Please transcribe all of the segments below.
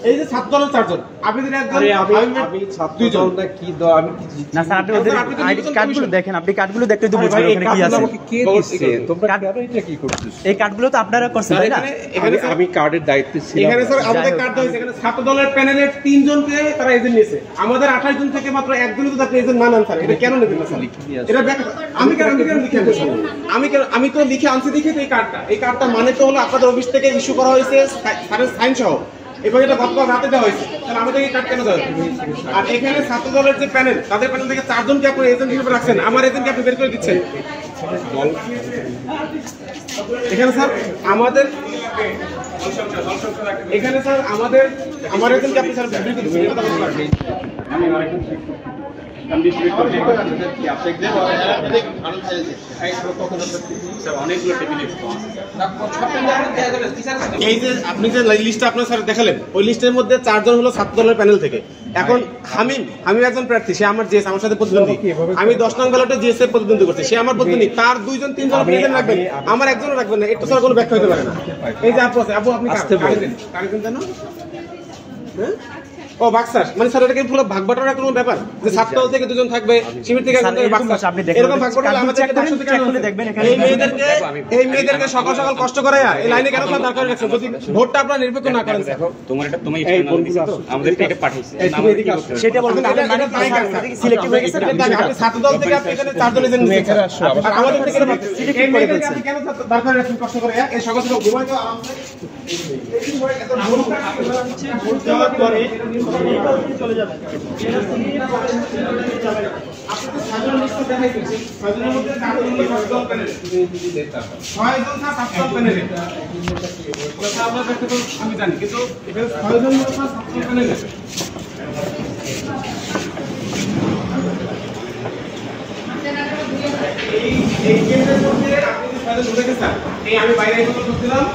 এই যে ছাত্র দলের চারজন, আপনি যদি একজন আমি ছাত্র দল না কি দল আমি কি না স্যার, আপনি ওদের আইডি কার্ডগুলো দেখেন, আপনি কার্ডগুলো দেখলে তো বুঝবেন ওখানে কি আছে। আমাকে কে দিচ্ছে? তোমরা কেন এটা কি করতেছ? এই কার্ডগুলো তো আপনারা করছেন তাই না? আমি কার্ডের দায়িত্বে ছিলাম। এখানে স্যার আমাদের কার্ড হয়েছে, এখানে ছাত্র দলের প্যানেলের 3 জনকে তারা এজেন্ট নিয়েছে, আমাদের 28 জন থেকে মাত্র একজনই তো আপনি এজেন্ট না নেন স্যার, এটা কেন নেবেন না স্যার? এটা আমি কেন লিখে আনছি? আমি তো লিখে আনছি দেখে তো এই কার্ডটা মানে তো হলো আপনাদের অফিস থেকে ইস্যু করা হয়েছে স্যারের সাইন সহ, এবং এটা গতকাল রাতে দেওয়া হয়েছে। তাহলে আমাদের এই কার্ড কেন দেওয়া? আর এখানে ছাত্র দলের যে প্যানেল, তাদের প্যানেল থেকে 4 জনকে আপনি এজেন্ট হিসেবে রাখছেন, আমার এজেন্টকে আপনি বের করে দিচ্ছেন। এখানে স্যার আমাদের আমার এজেন্টকে আপনি স্যার বের করে দিচ্ছেন, এটা তো বলতে পারবেন। এই যে আপনি যে লিস্টটা আপনার স্যার দেখালেন, ওই লিস্টের মধ্যে 4 জন হলো ছাত্র দলের প্যানেল থেকে। এখন হামিম একজন প্রার্থী, সে আমার জিএস, আমার সাথে প্রতিদ্বন্দ্বী। আমি 10 নং ব্যালটে জিএস এর প্রতিদ্বন্দ্বী করছি, সে আমার প্রতিদ্বন্দ্বী। তার 2 জন 3 জন প্রেজেন্ট রাখবেন, আমার একজনও রাখবেন না, এটা স্যার কোনো ব্যাখ্যা হতে পারে না। এই যে আপু আপনি কারেন্ট জানো? হ্যাঁ ও বাক্সার মানে স্যার, এটা কি পুরো ভাগ বাটোয়ারার কোনো ব্যাপার যে ছাত্র দল থেকে 2 জন থাকবে, শিবির থেকে একজন থাকবে, বাক্সার আপনি দেখেন এরকম ভাগ বাটোয়ারা আমাদেরকে 100 থেকে খুলে দেখবেন। এখানে এই মেয়েদেরকে সকাল সকাল কষ্ট করায়া এই লাইনে কেন স্যার দরকার রাখছেন? যদি ভোটটা আপনারা নিরপেক্ষ না করেন স্যার, তোমার এটা তুমি আমাদের থেকে পাঠিয়েছে সেটা বলবেন, তাহলে মানে সিলেক্টিভ হয়ে গেছে। আপনি ছাত্র দল থেকে আপনি এখানে 4 জন এজেন্ট নিয়েছেন, আর আমাদের থেকে সিলেক্টিভ করে ফেলছেন কেন দরকার রাখছেন কষ্ট করে? এই সকাল সকাল ঘুমাই তো আরামসে এই সময় এত ভোট দেওয়ার পরে চলে যাবে। আপনি তো সাধারণ লিস্ট দেখাইছেন, সাধারণের মধ্যে 4 জন ছাত্র দল প্যানেল, 6 জন ছাত্র দল প্যানেলে, কথা আমরা দেখতে তো আমি জানি, কিন্তু এখানে 6 জন ছাত্র দল প্যানেলে এই কেন্দ্রের মধ্যে আপনি যে 6 জন ঢুকে স্যার, এই আমি বাইরে কথা বলছিলাম,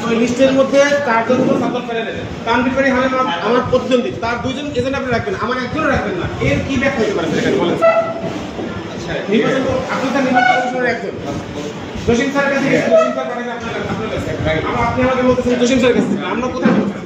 ওই লিস্টের মধ্যে 4 জন হলো ছাত্র প্যানেলে, তানভীর ভাই হামিম আমার প্রতিদ্বন্দ্বী, তার 2 জন এজেন্ট আপনি রাখবেন, আমার একজনও রাখবেন না, এর কি ব্যাখ্যা হতে পারে এখানে বলেন? আচ্ছা নির্বাচন আপনি স্যার নির্বাচন কমিশনের একজন, জসিম স্যারের কাছে গেছেন, জসিম স্যার পাঠালে আপনার কাছে, আপনি আমাকে বলতেছেন জসিম স্যারের কাছে, আমরা কোথায় বলতেছেন?